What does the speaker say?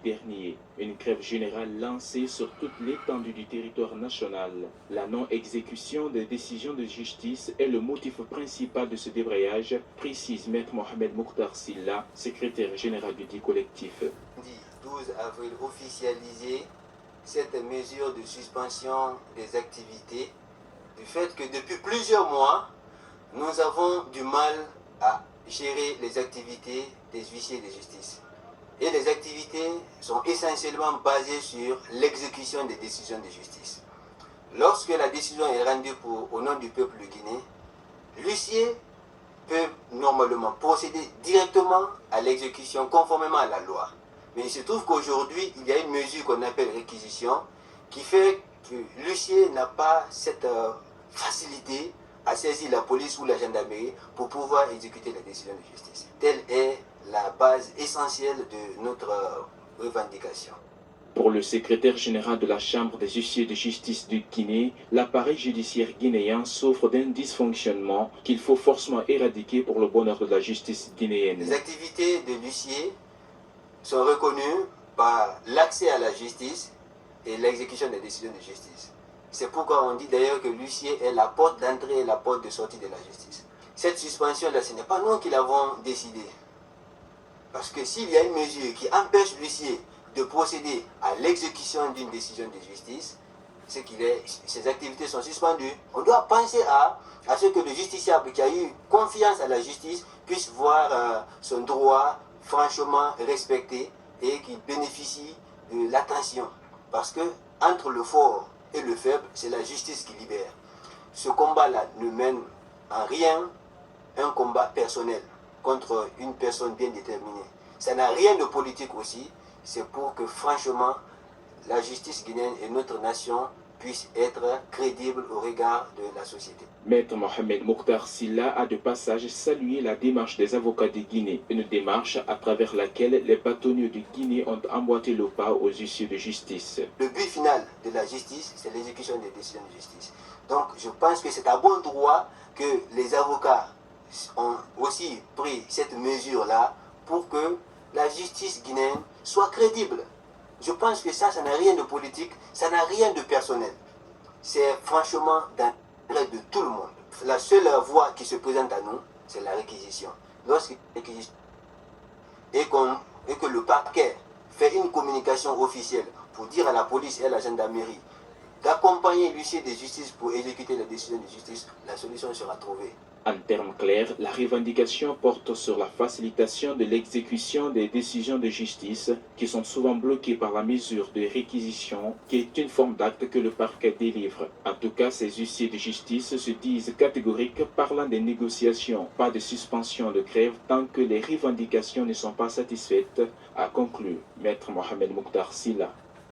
dernier. Une grève générale lancée sur toute l'étendue du territoire national. La non-exécution des décisions de justice est le motif principal de ce débrayage, précise Maître Mohamed Mokhtar Silla, secrétaire général du dit collectif. 12 avril officialisé cette mesure de suspension des activités du fait que depuis plusieurs mois, nous avons du mal à gérer les activités des huissiers de justice. Et les activités sont essentiellement basées sur l'exécution des décisions de justice. Lorsque la décision est rendue au nom du peuple guinéen, l'huissier peut normalement procéder directement à l'exécution conformément à la loi. Mais il se trouve qu'aujourd'hui, il y a une mesure qu'on appelle réquisition qui fait que l'huissier n'a pas cette facilité à saisir la police ou la gendarmerie pour pouvoir exécuter la décision de justice. Telle est la base essentielle de notre revendication. Pour le secrétaire général de la Chambre des huissiers de justice du Guinée, l'appareil judiciaire guinéen souffre d'un dysfonctionnement qu'il faut forcément éradiquer pour le bonheur de la justice guinéenne. Les activités de l'huissier sont reconnues par l'accès à la justice et l'exécution des décisions de justice. C'est pourquoi on dit d'ailleurs que l'huissier est la porte d'entrée et la porte de sortie de la justice. Cette suspension-là, ce n'est pas nous qui l'avons décidé. Parce que s'il y a une mesure qui empêche l'huissier de procéder à l'exécution d'une décision de justice, c'est que ces activités sont suspendues. On doit penser à ce que le justiciable qui a eu confiance à la justice puisse voir son droit franchement respecté et qu'il bénéficie de l'attention. Parce que entre le fort et le faible, c'est la justice qui libère. Ce combat-là ne mène en rien un combat personnel contre une personne bien déterminée. Ça n'a rien de politique aussi. C'est pour que franchement la justice guinéenne et notre nation puissent être crédibles au regard de la société. Maître Mohamed Mokhtar Silla a de passage salué la démarche des avocats de Guinée, une démarche à travers laquelle les bâtonniers de Guinée ont emboîté le pas aux huissiers de justice. Le but final de la justice, c'est l'exécution des décisions de justice. Donc je pense que c'est à bon droit que les avocats ont aussi pris cette mesure-là pour que la justice guinéenne soit crédible. Je pense que ça n'a rien de politique, ça n'a rien de personnel. C'est franchement dans l'intérêt de tout le monde. La seule voie qui se présente à nous, c'est la réquisition. Lorsque et que le parquet fait une communication officielle pour dire à la police et à la gendarmerie d'accompagner l'huissier de justice pour exécuter la décision de justice, la solution sera trouvée. En termes clairs, la revendication porte sur la facilitation de l'exécution des décisions de justice qui sont souvent bloquées par la mesure de réquisition qui est une forme d'acte que le parquet délivre. En tout cas, ces huissiers de justice se disent catégoriques parlant des négociations, pas de suspension de grève tant que les revendications ne sont pas satisfaites, a conclu Maître Mohamed Mokhtar Silla.